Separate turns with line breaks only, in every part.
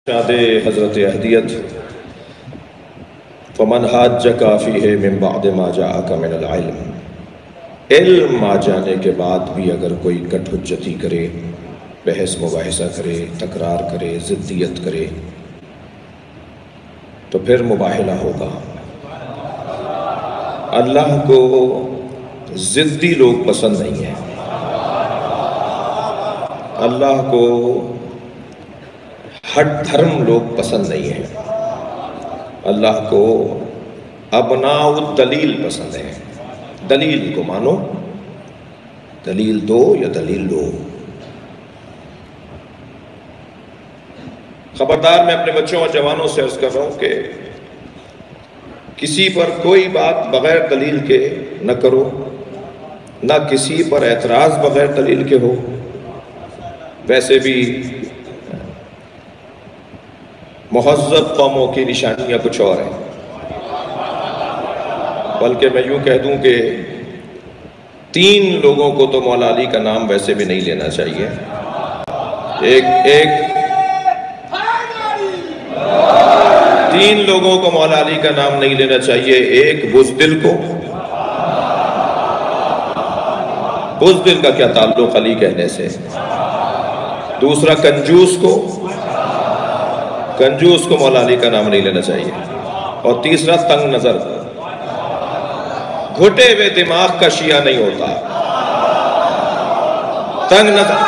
ارشاد حضرت اہدیت فمن حاجک فیہ من بعد ما جاءک من العلم، علم آ جانے کے بعد بھی اگر کوئی کٹ حجتی کرے، بحث مباحثہ کرے، تکرار کرے، ضدیت کرے تو پھر مباہلہ ہوگا۔ اللہ کو ضدی لوگ پسند نہیں ہیں، اللہ کو ہٹ دھرم لوگ پسند نہیں ہیں، اللہ کو ابناء الدلیل پسند ہے۔ دلیل کو مانو، دلیل دو یا دلیل لو۔ خبردار میں اپنے بچوں اور جوانوں سے عرض کر رہا ہوں کہ کسی پر کوئی بات بغیر دلیل کے نہ کرو، نہ کسی پر اعتراض بغیر دلیل کے ہو۔ ویسے بھی مہذب قوموں کی نشانیاں کچھ اور ہیں، بلکہ میں یوں کہہ دوں کہ تین لوگوں کو تو مولا علی کا نام ویسے بھی نہیں لینا چاہیے۔ تین لوگوں کو مولا علی کا نام نہیں لینا چاہیے۔ ایک بزدل کو، بزدل کا کیا تعلق علی کہنے سے؟ دوسرا کنجوس کو، کنجوس کو مولا علی کا نام نہیں لینا چاہیے۔ اور تیسرا تنگ نظر کو۔ گھٹے ہوئے دماغ کا شیعہ نہیں ہوتا، تنگ نظر۔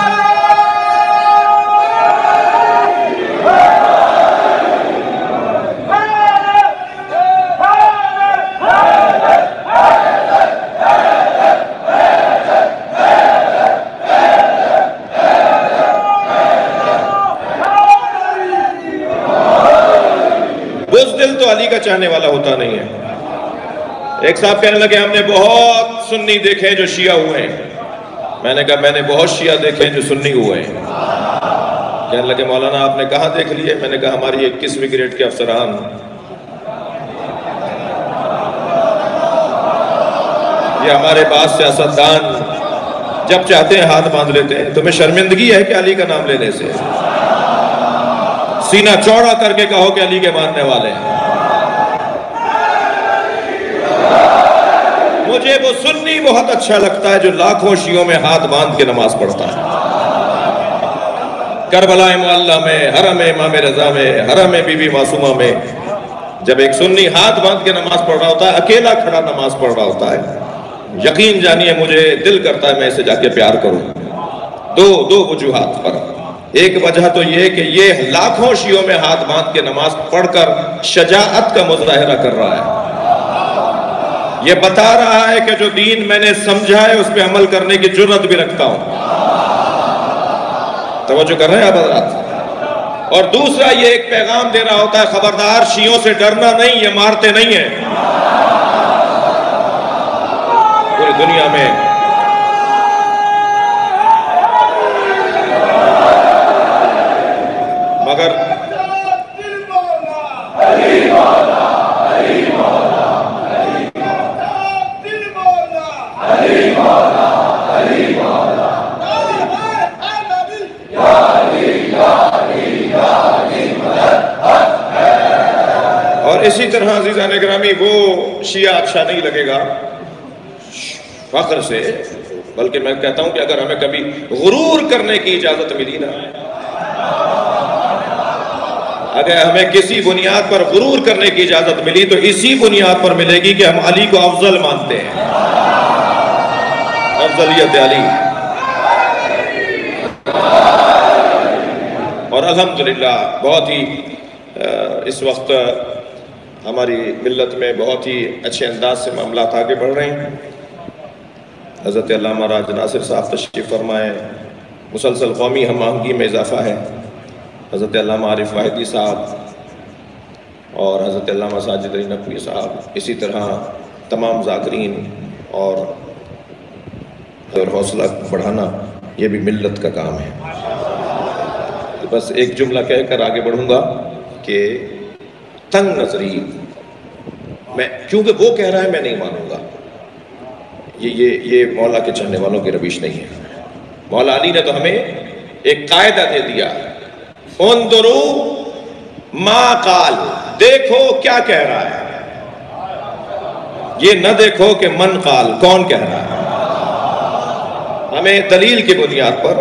بزدل تو علی کا چاہنے والا ہوتا نہیں ہے۔ ایک صاحب کہنے لگے ہم نے بہت سنی دیکھے جو شیعہ ہوئے ہیں۔ میں نے کہا میں نے بہت شیعہ دیکھے جو سنی ہوئے ہیں۔ کہنے لگے مولانا آپ نے کہاں دیکھ لیے؟ میں نے کہا ہماری 21ویں گریڈ کے افسران یہ ہمارے پاس سیاستدان جب چاہتے ہیں ہاتھ باندھ لیتے ہیں۔ تمہیں شرمندگی ہے کہ علی کا نام لینے سے؟ سینہ چوڑا کر کے کہو کہ علی کے ماننے والے ہیں۔ مجھے وہ سنی بہت اچھا لگتا ہے جو لاکھوں شیعوں میں ہاتھ باندھ کے نماز پڑھتا ہے۔ کربلا معلیٰ میں، حرم امام رضا میں، حرم بی بی معصومہ میں جب ایک سنی ہاتھ باندھ کے نماز پڑھ رہا ہوتا ہے، اکیلا کھڑا نماز پڑھ رہا ہوتا ہے، یقین جانیے مجھے دل کرتا ہے میں اسے جا کے پیار کروں۔ دو وجوہات پر۔ ایک وجہ تو یہ کہ یہ لاکھوں شیعوں میں ہاتھ باندھ کے نماز پڑھ کر شجاعت کا مظاہرہ کر رہا ہے۔ یہ بتا رہا ہے کہ جو دین میں نے سمجھا ہے اس پہ عمل کرنے کی جرات بھی رکھتا ہوں۔ توجہ کر رہے ہیں آپ حضرات؟ اور دوسرا یہ ایک پیغام دے رہا ہوتا ہے خبردار شیعوں سے ڈرنا نہیں، یہ مارتے نہیں ہیں۔ پوری دنیا میں مگر اور اسی طرح عزیزان اکرامی وہ شیعہ اچھا نہیں لگے گا فخر سے، بلکہ میں کہتا ہوں کہ اگر ہمیں کبھی غرور کرنے کی اجازت ملی نا، اگر ہمیں کسی بنیاد پر غرور کرنے کی اجازت ملی تو اسی بنیاد پر ملے گی کہ ہم علی کو افضل مانتے ہیں۔ افضلیت علی۔ اور الحمدللہ بہت ہی اس وقت ہماری ملت میں بہت ہی اچھے انداز سے معاملات آگے بڑھ رہے ہیں۔ حضرت علامہ راج ناصر صاحب تشریف فرمائے، مسلسل قومی ہم آہنگی میں اضافہ ہے۔ حضرت علامہ عارف واحدی صاحب اور حضرت علامہ ساجد علی نقوی صاحب، اسی طرح تمام ذاکرین اور حوصلہ بڑھانا یہ بھی ملت کا کام ہے۔ تو بس ایک جملہ کہہ کر آگے بڑھوں گا کہ تنگ نظری میں، کیونکہ وہ کہہ رہا ہے میں نہیں مانوں گا، یہ مولا کے چاہنے والوں کی روش نہیں ہے۔ مولا علی نے تو ہمیں ایک قاعدہ دے دیا، انظروا ما قال، دیکھو کیا کہہ رہا ہے، یہ نہ دیکھو کہ من قال، کون کہہ رہا ہے۔ ہمیں دلیل کی بنیاد پر،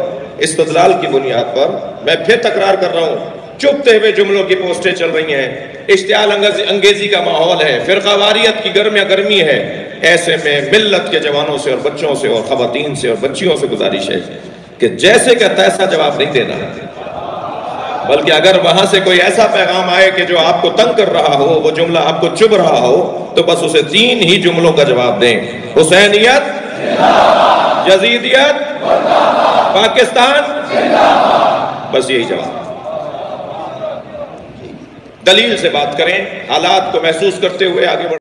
استدلال کی بنیاد پر، میں پھر تکرار کر رہا ہوں، چپتے ہوئے جملوں کی پوسٹیں چل رہی ہیں، اشتعال انگیزی کا ماحول ہے، فرقہ واریت کی گرمی ہے، ایسے میں ملت کے جوانوں سے اور بچوں سے اور خواتین سے اور بچیوں سے گزارش ہے کہ جیسے کہ تیسا جواب نہیں دینا، بلکہ اگر وہاں سے کوئی ایسا پیغام آئے کہ جو آپ کو تنگ کر رہا ہو، وہ جملہ آپ کو چبھ رہا ہو، تو بس اسے 3 ہی جملوں کا جواب دیں: حسینیت، یزیدیت، پاکستان، بس یہی جواب۔ دلیل سے بات کریں، حالات کو محسوس کرتے ہوئے آگے بڑھیں۔